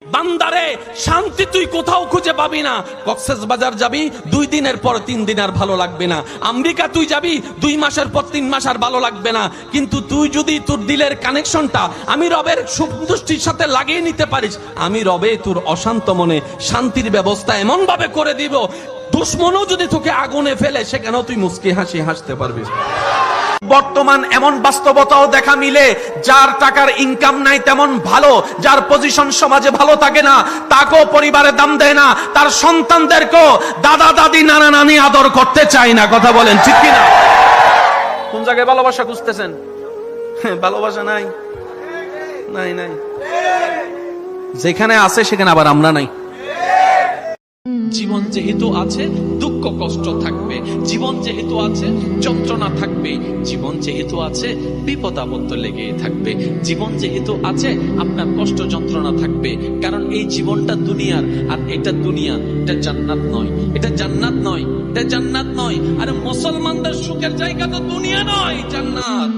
বান্দারে শান্তি তুই কোথাও খুঁজে পাবি না। কক্সবাজার যাবি 2 দিনের পর 3 দিন আর ভালো লাগবে না। আমেরিকা তুই যাবি 2 মাসের পর 3 মাস আর ভালো লাগবে না। কিন্তু তুই যদি তোর দিলের কানেকশনটা আমি রবের সন্তুষ্টির সাথে লাগিয়ে নিতে পারিস, আমি রবে তোর অশান্ত মনে শান্তির ব্যবস্থা এমন ভাবে করে দিব, দুশ্মনও যদি তোকে আগুনে ফেলে সেখানেও তুই মুস্কি হাসি হাসতে পারবি। বর্তমান এমন বাস্তবতাও দেখা মিলে, যার টাকার ইনকাম নাই তেমন ভালো, যার পজিশন সমাজে ভালো থাকে না, তাকেও পরিবারে দাম দেয় না, তার সন্তানদেরকেও দাদা দাদি নানা নানি আদর করতে চায় না। কথা বলেন ঠিক কিনা? কোন জায়গায় ভালোবাসা খুঁজতেছেন? ভালোবাসা নাই, নাই নাই, যেখানে আছে সেখানে আবার আমরা নাই। জীবন যেহেতু আছে দুঃখ কষ্ট থাকবে, জীবন যেহেতু আছে যন্ত্রণা থাকবে, জীবন যেহেতু আছে বিপদ আপদ লেগে থাকবে, জীবন যেহেতু আছে আপনার কষ্ট যন্ত্রণা থাকবে। কারণ এই জীবনটা দুনিয়ার, আর এটা দুনিয়া, এটা জান্নাত নয়, এটা জান্নাত নয়, এটা জান্নাত নয়। আর মুসলমানদের সুখের জায়গা তো দুনিয়া নয়, জান্নাত।